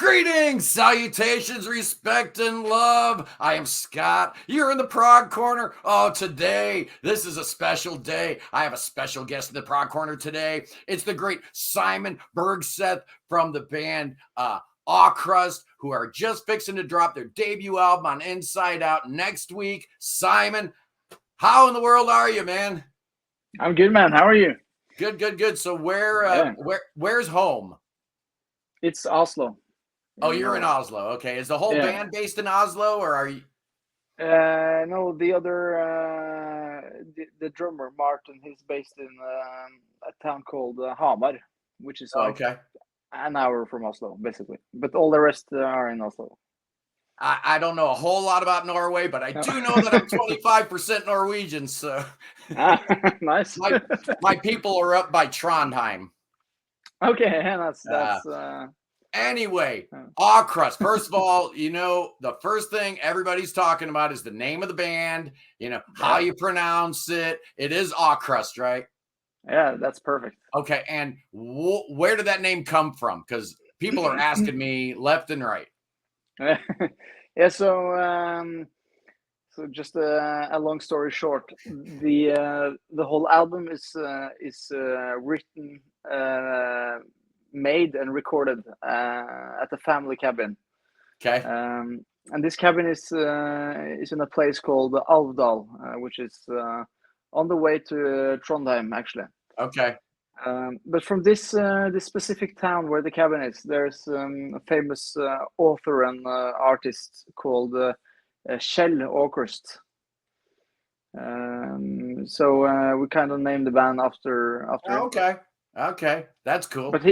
Greetings, salutations, respect, and love. I am Scott. You're in the Prog Corner. Oh, today, this is a special day. I have a special guest in the Prog Corner today. It's the great Simon Bergset from the band AVKRVST, who are just fixing to drop their debut album on Inside Out next week. Simon, how in the world are you, man? I'm good, man. How are you? Good. So where's home? It's Oslo. Oh, you're in Oslo. Okay. Is the whole band based in Oslo, or are you? No, the other, the drummer, Martin, he's based in a town called Hamar, which is like an hour from Oslo, basically. But all the rest are in Oslo. I don't know a whole lot about Norway, but I do know that I'm 25% Norwegian. So nice. my people are up by Trondheim. Okay, that's Anyway, AVKRVST. First of all, you know, the first thing everybody's talking about is the name of the band, you know, how you pronounce it. It is AVKRVST, right? Yeah, that's perfect. Okay, and where did that name come from? Because people are asking me left and right. Yeah, so just a long story short, the whole album is written, made and recorded at the family cabin. Okay. And this cabin is in a place called Alvdal, which is on the way to Trondheim, actually. Okay. But from this specific town where the cabin is, there's a famous author and artist called Kjell Åkerst. So we kind of named the band after him. Okay, that's cool. But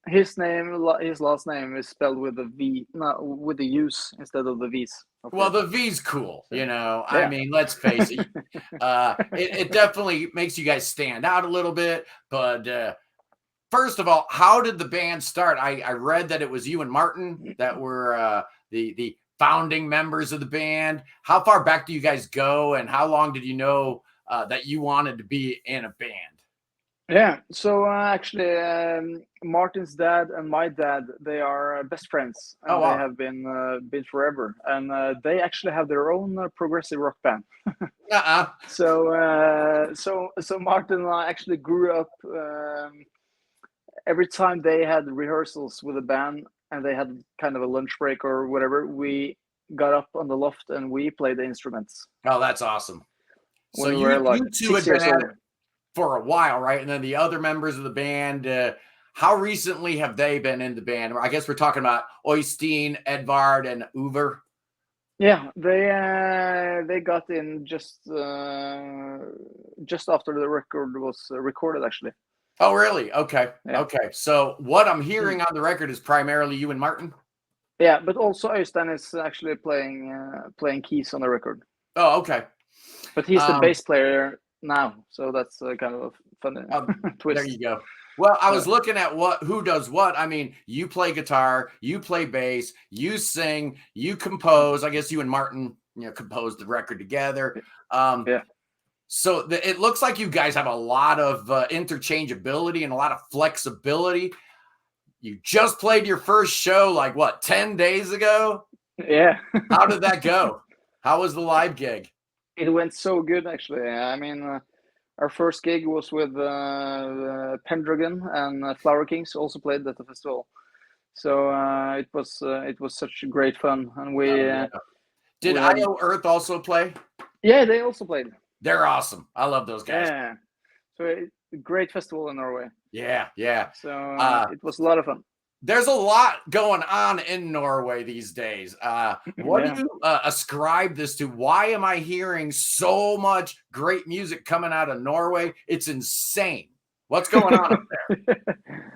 his last name is spelled with a V, not with the U's instead of the V's. Well, the V's cool, you know. Yeah. I mean, let's face it. It definitely makes you guys stand out a little bit. But first of all, how did the band start? I read that it was you and Martin that were the founding members of the band. How far back do you guys go, and how long did you know that you wanted to be in a band? Yeah, so actually, Martin's dad and my dad, they are best friends. And They have been forever, and they actually have their own progressive rock band. So Martin and I actually grew up. Every time they had rehearsals with a band, and they had kind of a lunch break or whatever, we got up on the loft and we played the instruments. Oh, that's awesome! So you two had been at it for a while, right? And then the other members of the band, how recently have they been in the band? I guess we're talking about Øystein, Edvard, and Uver. Yeah, they got in just after the record was recorded, actually. Oh, really? Okay. Yeah. Okay. So what I'm hearing on the record is primarily you and Martin? Yeah, but also Øystein is actually playing keys on the record. Oh, okay. But he's the bass player now, so that's kind of a funny twist. There you go. Well, I was looking at who does what. I mean, you play guitar, you play bass, you sing, you compose. I guess you and Martin, composed the record together. Yeah. So it looks like you guys have a lot of interchangeability and a lot of flexibility. You just played your first show, 10 days ago? Yeah. How did that go? How was the live gig? It went so good, actually. I mean, our first gig was with Pendragon, and Flower Kings also played at the festival. So it was such great fun, and we. Did IO Earth also play? Yeah, they also played. They're awesome. I love those guys. Yeah, so great festival in Norway. Yeah. So it was a lot of fun. There's a lot going on in Norway these days. What do you ascribe this to? Why am I hearing so much great music coming out of Norway? It's insane. What's going on up there?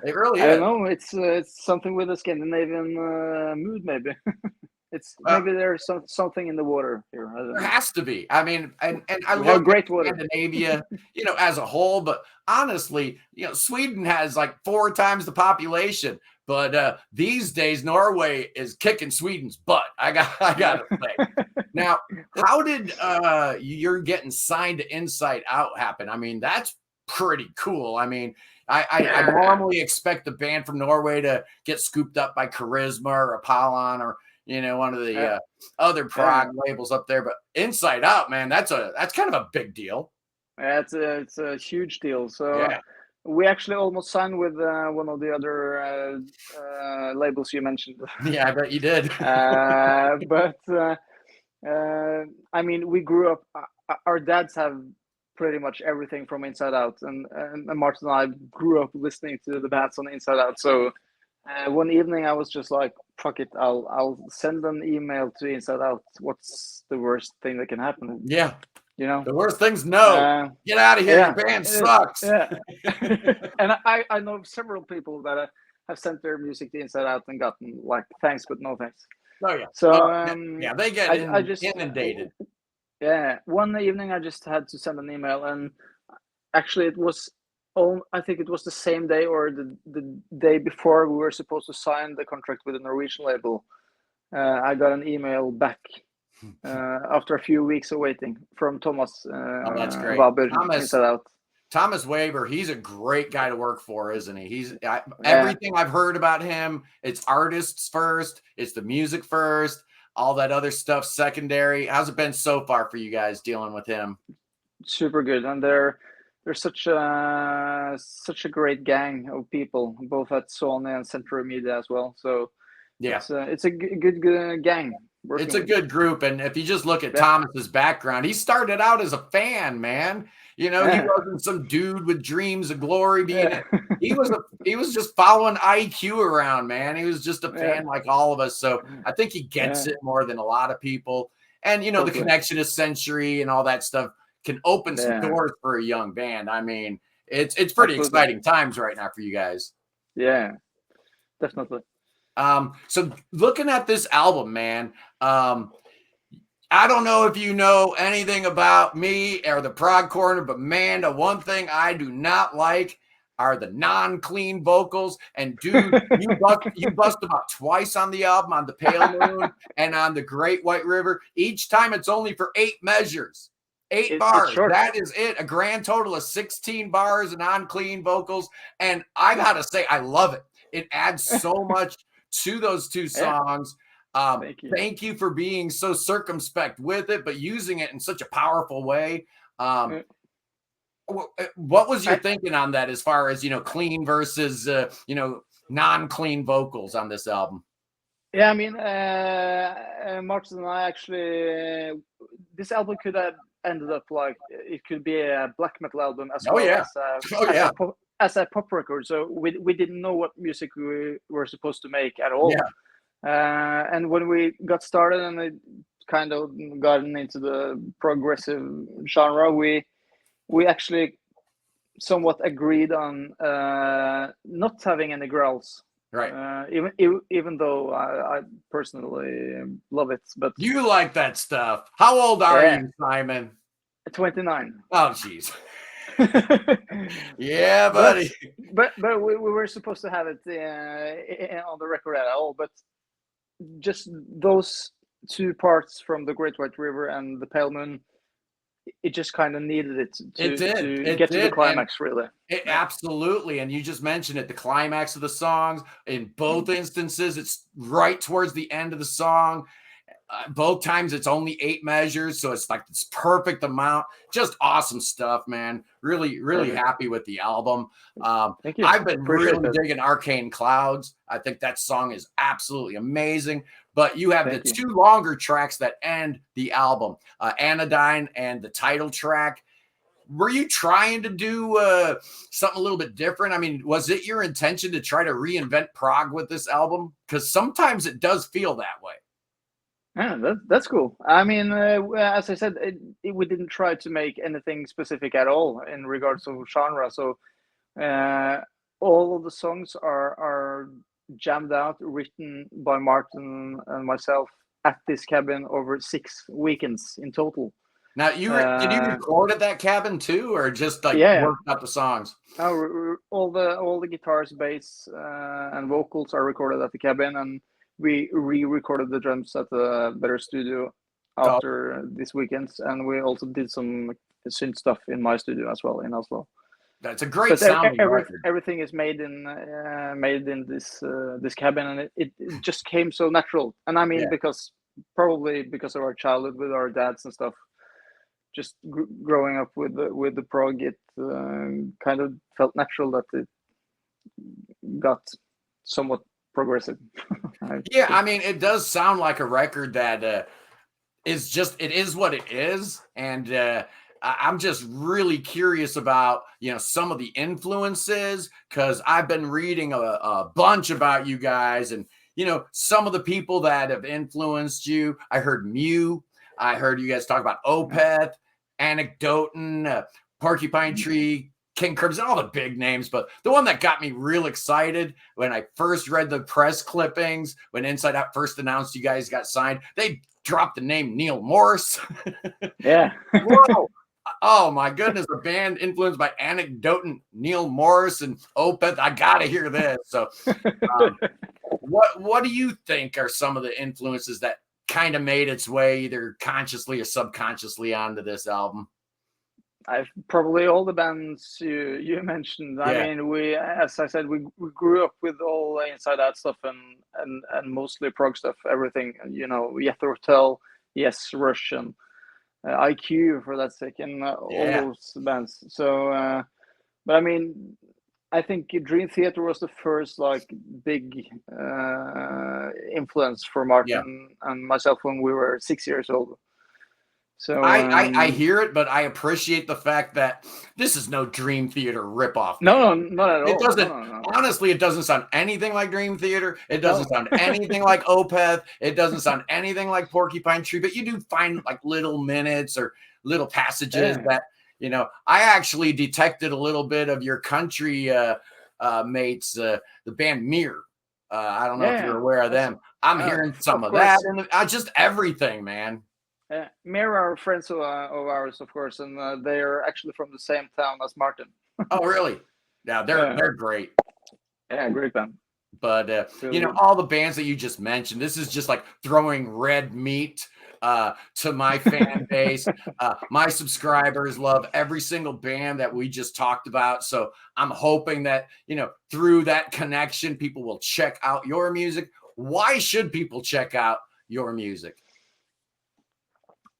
It really is. I don't know. It's something with the Scandinavian mood, maybe. It's maybe there's something in the water here. There has to be. I mean, and I love great water. Scandinavia, as a whole. But honestly, Sweden has 4 times the population. But these days, Norway is kicking Sweden's butt. I got to say. Now, how did you're getting signed to Inside Out happen? I mean, that's pretty cool. I mean, I normally expect the band from Norway to get scooped up by Charisma or Apollon or one of the other prog labels up there. But Inside Out, man, that's kind of a big deal. Yeah, it's a huge deal. So we actually almost signed with one of the other labels you mentioned. Yeah, I bet you did. But I mean, we grew up. Our dads have pretty much everything from Inside Out, and Martin and I grew up listening to the bands on Inside Out. So one evening I was just like, fuck it, I'll send an email to Inside Out. What's the worst thing that can happen? Yeah. The worst thing's no. Get out of here. Your band sucks. Yeah. And I know several people that have sent their music to Inside Out and gotten like thanks, but no thanks. Oh yeah. So they get inundated. Yeah. One evening I just had to send an email, and actually I think it was the same day or the day before we were supposed to sign the contract with the Norwegian label. I got an email back. After a few weeks of waiting from Thomas that's great. Waber, Thomas Waber, he's a great guy to work for, isn't he? Everything I've heard about him, it's artists first, it's the music first, all that other stuff secondary. How's it been so far for you guys dealing with him? Super good, and they're such a great gang of people, both at Sony and Central Media as well. So it's a good gang. It's a good group, and if you just look at Thomas's background, he started out as a fan, man. He wasn't some dude with dreams of glory. He was just following IQ around, man. He was just a fan like all of us. So I think he gets it more than a lot of people. And the connection to Century and all that stuff can open some doors for a young band. I mean, it's pretty exciting times right now for you guys. Yeah, definitely. So looking at this album, man, I don't know if you know anything about me or the Prog Corner, but man, the one thing I do not like are the non-clean vocals. And dude, you bust about twice on the album, on the Pale Moon and on the Great White River. Each time it's only for 8 measures. 8 bars. That is it. A grand total of 16 bars of non-clean vocals. And I gotta say, I love it. It adds so much to those 2 songs. Thank you for being so circumspect with it, but using it in such a powerful way. What was your thinking on that as far as, clean versus, non-clean vocals on this album? Yeah, I mean, Martin and I actually, this album could have ended up like, it could be a black metal album as as a pop record. So we didn't know what music we were supposed to make at all. And when we got started and it kind of gotten into the progressive genre, we actually somewhat agreed on not having any growls. Right. Even though I personally love it, but you like that stuff. How old are you, Simon? 29. Oh, jeez. Yeah, buddy. But we were supposed to have it on the record at all. But just those 2 parts from the Great White River and the Pale Moon, it just kind of needed it to get to the climax, really. Absolutely. And you just mentioned it, the climax of the songs. In both instances, it's right towards the end of the song. Both times it's only 8 measures, so it's like this perfect amount. Just awesome stuff, man. Really happy with the album. Thank you. I've been really digging Arcane Clouds. I think that song is absolutely amazing. But you have the 2 longer tracks that end the album, Anodyne and the title track. Were you trying to do something a little bit different? I mean, was it your intention to try to reinvent prog with this album? Because sometimes it does feel that way. Yeah, that's cool. I mean, as I said, we didn't try to make anything specific at all in regards to genre. So all of the songs are jammed out, written by Martin and myself at this cabin over 6 weekends in total. Now, did you record at that cabin too, or just like worked out the songs? All the guitars, bass, and vocals are recorded at the cabin, and we re-recorded the drums at the Better Studio after this weekend, and we also did some synth stuff in my studio as well in Oslo. That's a great sounding record. Everything is made in this cabin, and it just came so natural. And I mean, probably because of our childhood with our dads and stuff, just growing up with the prog, it kind of felt natural that it got somewhat progressive. Yeah, I mean, it does sound like a record that is just, it is what it is. And I'm just really curious about, some of the influences, because I've been reading a bunch about you guys and, some of the people that have influenced you. I heard Mew. I heard you guys talk about Opeth, Anecdotin, Porcupine Tree, King Crimson, all the big names. But the one that got me real excited when I first read the press clippings, when Inside Out first announced you guys got signed, they dropped the name Neil Morse. Yeah. Whoa. Oh my goodness, a band influenced by Anecdotin, Neil Morse, and Opeth. I gotta hear this. So what do you think are some of the influences that kind of made its way either consciously or subconsciously onto this album? I've probably all the bands you mentioned. Yeah. I mean, as I said, we grew up with all the Inside Out stuff and mostly prog stuff, everything, Jethro Tull, Yes, Russian, IQ for that sake, and all those bands. So, but I mean, I think Dream Theater was the first big influence for Martin and myself when we were 6 years old. So I hear it, but I appreciate the fact that this is no Dream Theater ripoff. No, not at all. It doesn't. Honestly, it doesn't sound anything like Dream Theater. It doesn't sound anything like Opeth. It doesn't sound anything like Porcupine Tree. But you do find little minutes or little passages that I actually detected a little bit of your country mates, the band Mir. I don't know if you're aware of them. I'm hearing some of that and just everything, man. Mir are friends of ours, of course, and they are actually from the same town as Martin. Oh, really? Yeah, they're great. Yeah, great band. But all the bands that you just mentioned, this is just like throwing red meat to my fan base. My subscribers love every single band that we just talked about. So I'm hoping that through that connection, people will check out your music. Why should people check out your music?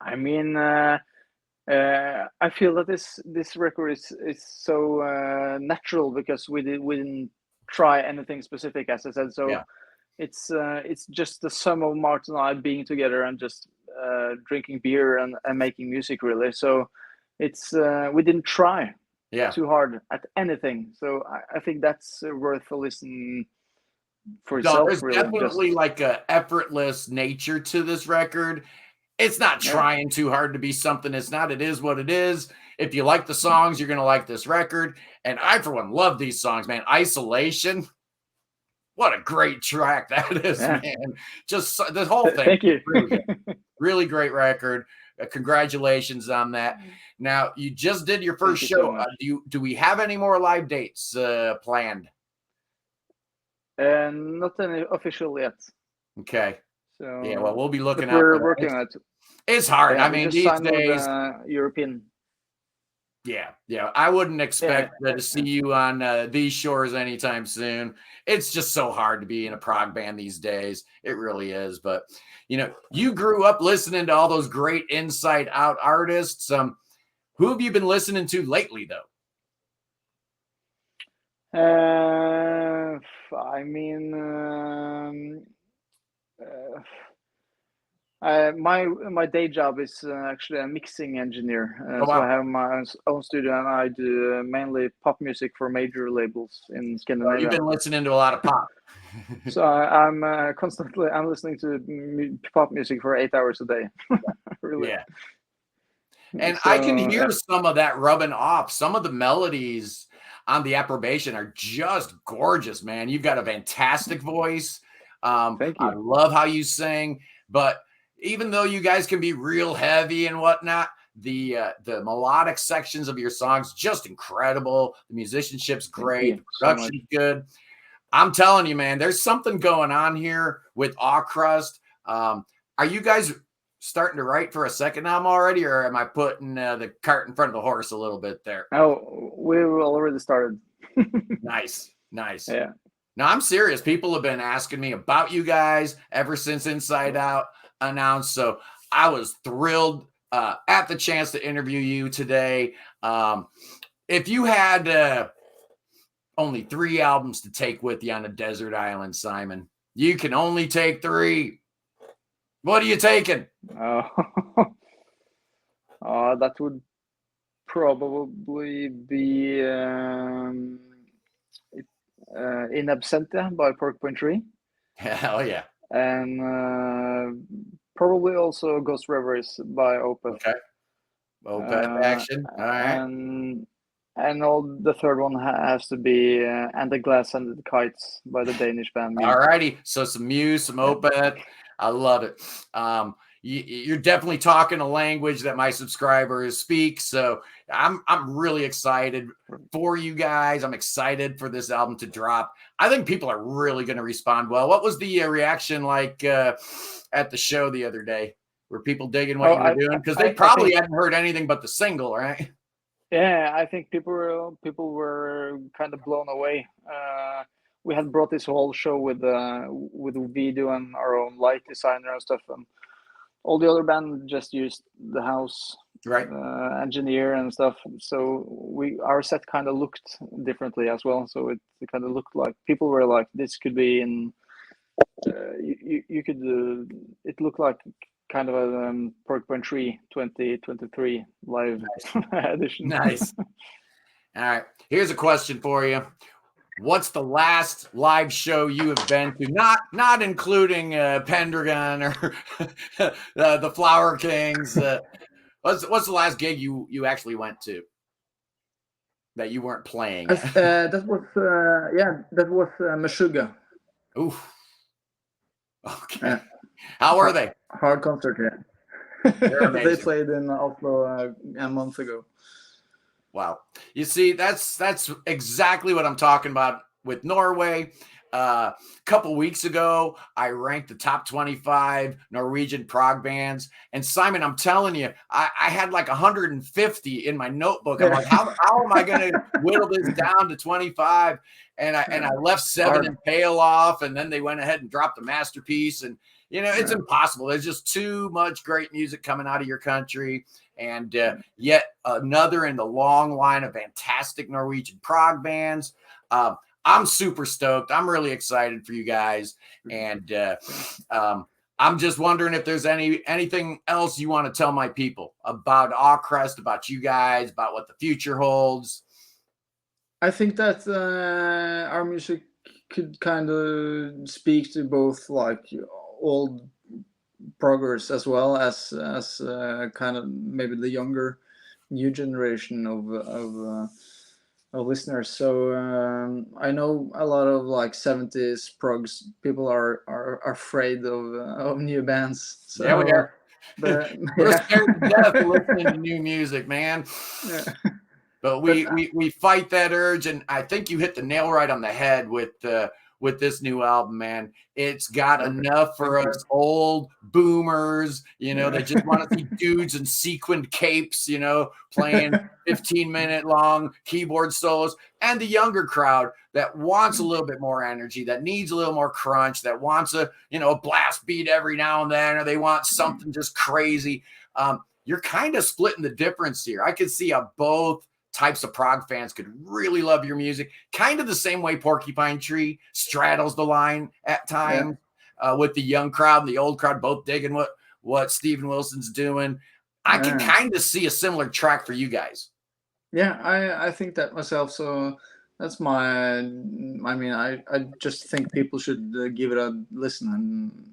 I mean, I feel that this record is so natural because we didn't try anything specific, as I said. So it's just the sum of Martin and I being together and just drinking beer and making music, really. So it's we didn't try too hard at anything. So I think that's worth a listen for itself. There's really. definitely like a effortless nature to this record. It's not trying too hard to be something it's not. It is what it is. If you like the songs, you're going to like this record. And I, for one, love these songs, man. Isolation. What a great track that is, man. Just the whole thing. Thank you. Really great record. Congratulations on that. Now, you just did your first show. Do we have any more live dates planned? Not any official yet. Okay. So, well, we'll be looking at. We're working on it. It's hard. I mean, these days, European. Yeah. I wouldn't expect to see you on these shores anytime soon. It's just so hard to be in a prog band these days. It really is. But you grew up listening to all those great Inside Out artists. Who have you been listening to lately, though? I mean. My day job is actually a mixing engineer. So I have my own studio and I do mainly pop music for major labels in Scandinavia. You've been listening to a lot of pop. So I'm constantly listening to pop music for 8 hours a day. Really. Yeah. And so, I can hear some of that rubbing off. Some of the melodies on the Approbation are just gorgeous, man. You've got a fantastic voice. Thank you. I love how you sing, but even though you guys can be real heavy and whatnot, the melodic sections of your songs just incredible. The musicianship's great. The production's good. I'm telling you, man, there's something going on here with Awe Crust. Are you guys starting to write for a second album already, or am I putting the cart in front of the horse a little bit there? Oh, we've already started. Nice. Yeah. No, I'm serious. People have been asking me about you guys ever since Inside Out announced. So I was thrilled at the chance to interview you today. If you had only 3 albums to take with you on a desert island, Simon, you can only take 3. What are you taking? That would probably be In Absentia by Porcupine Tree. Hell yeah. And probably also Ghost Reveries by Opeth. Okay. Opeth action. All right. And the third one has to be And the Glass and the Kites by the Danish band Muse. All righty. So some Muse, some Opeth. I love it. You're definitely talking a language that my subscribers speak. So I'm really excited for you guys. I'm excited for this album to drop. I think people are really going to respond well. What was the reaction like at the show the other day? Were people digging what you were doing? Because they probably hadn't heard anything but the single, right? Yeah, I think people were kind of blown away. We had brought this whole show with video and our own light designer and stuff, and all the other band just used the house engineer and stuff. So our set kind of looked differently as well. So it kind of looked like people were like, this could be in. You could. It looked like kind of a Porcupine Tree 2023 live edition. Nice. All right. Here's a question for you. What's the last live show you have been to? Not including Pendragon or the Flower Kings. What's the last gig you actually went to that you weren't playing? That was Meshuggah. Ooh. Okay. How are they? Hard concert, yeah. They played in Oslo a month ago. Wow. You see, that's exactly what I'm talking about with Norway. A couple weeks ago, I ranked the top 25 Norwegian prog bands. And Simon, I'm telling you, I had like 150 in my notebook. I'm like, how am I going to whittle this down to 25? And I left 7 and Pale off, and then they went ahead and dropped the Masterpiece. And, it's impossible. There's just too much great music coming out of your country. And yet another in the long line of fantastic Norwegian prog bands. I'm super stoked. I'm really excited for you guys. And I'm just wondering if there's anything else you want to tell my people about Awcrest, about you guys, about what the future holds. I think that our music could kind of speak to both like old proggers as well as kind of maybe the younger new generation of listeners. So I know a lot of like 70s progs people are afraid of new bands. So, yeah, we are. We're scared to death of listening to new music, man. Yeah. But we fight that urge, and I think you hit the nail right on the head with this new album, man. It's got enough for us old boomers, that just want to see dudes in sequined capes, playing 15-minute long keyboard solos, and the younger crowd that wants a little bit more energy, that needs a little more crunch, that wants a blast beat every now and then, or they want something just crazy. You're kind of splitting the difference here. I could see how both types of prog fans could really love your music, kind of the same way Porcupine Tree straddles the line at times, with the young crowd and the old crowd both digging what Steven Wilson's doing. I can kind of see a similar track for you guys. Yeah, I think that myself. So that's I just think people should give it a listen, and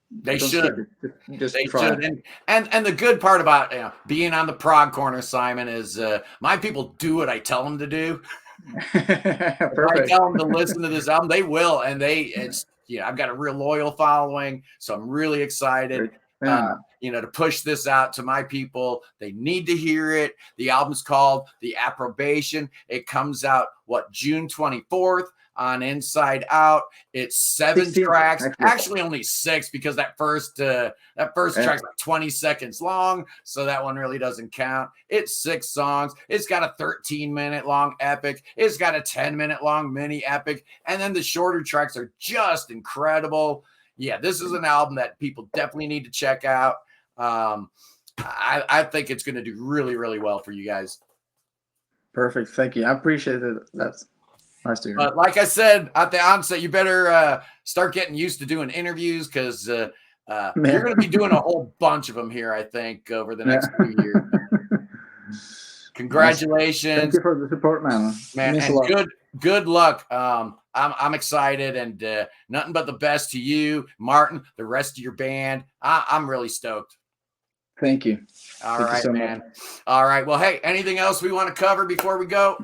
they should. They should. And the good part about being on the prog corner, Simon, is my people do what I tell them to do. If I tell them to listen to this album, they will. And I've got a real loyal following, so I'm really excited. To push this out to my people. They need to hear it. The album's called The Approbation. It comes out June 24th. on Inside Out. It's 7 16, tracks, actually only 6 because that first track's like 20 seconds long, so that one really doesn't count. It's 6 songs. It's got a 13-minute long epic. It's got a 10-minute long mini epic, and then the shorter tracks are just incredible. Yeah, this is an album that people definitely need to check out. I think it's going to do really, really well for you guys. Perfect. Thank you. I appreciate it. That's nice to hear. But like I said at the onset, you better start getting used to doing interviews because you're going to be doing a whole bunch of them here, I think, over the next few years. Congratulations. Thank you for the support, man. And good luck. I'm excited, and nothing but the best to you, Martin, the rest of your band. I'm really stoked. Thank you. All right, man. All right. Well, hey, anything else we want to cover before we go?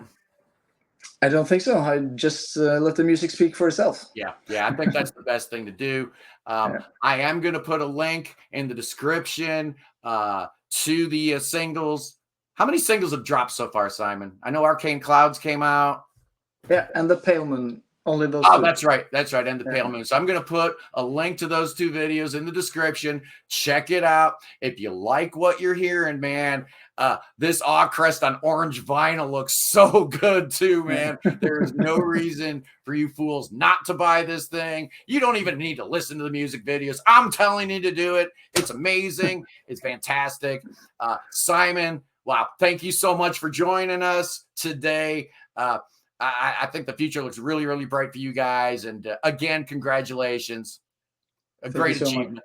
I don't think so. I just let the music speak for itself. Yeah. I think that's the best thing to do. I am going to put a link in the description to the singles. How many singles have dropped so far, Simon? I know Arcane Clouds came out. Yeah, and the Pale Moon. Only those two. That's right. And the Pale Moon. So I'm going to put a link to those 2 videos in the description. Check it out. If you like what you're hearing, man, this Crest on orange vinyl looks so good too, man. There's no reason for you fools not to buy this thing. You don't even need to listen to the music videos. I'm telling you to do it. It's amazing. It's fantastic. Simon, wow. Thank you so much for joining us today. I think the future looks really, really bright for you guys. And again, congratulations. Great achievement.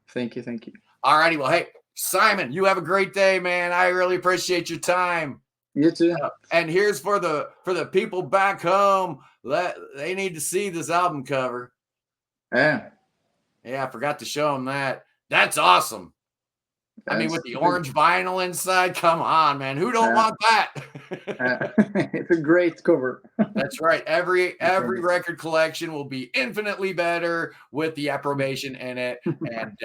Thank you. All righty. Well, hey, Simon, you have a great day, man. I really appreciate your time. You too. And here's for the people back home. They need to see this album cover. Yeah, I forgot to show them that. That's awesome. I mean, with the orange vinyl inside, come on, man. Who don't want that? It's a great cover. That's right. Every record collection will be infinitely better with the approbation in it. And,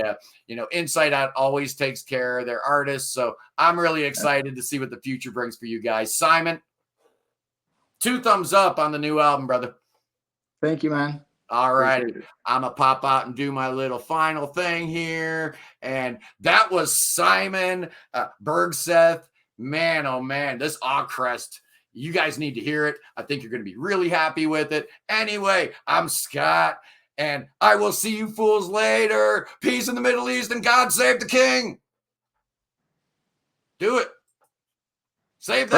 Inside Out always takes care of their artists. So I'm really excited to see what the future brings for you guys. Simon, 2 thumbs up on the new album, brother. Thank you, man. All right. I'm going to pop out and do my little final thing here. And that was Simon Bergset. Man, oh, man, this Crest. You guys need to hear it. I think you're going to be really happy with it. Anyway, I'm Scott, and I will see you fools later. Peace in the Middle East, and God save the king. Do it. Save the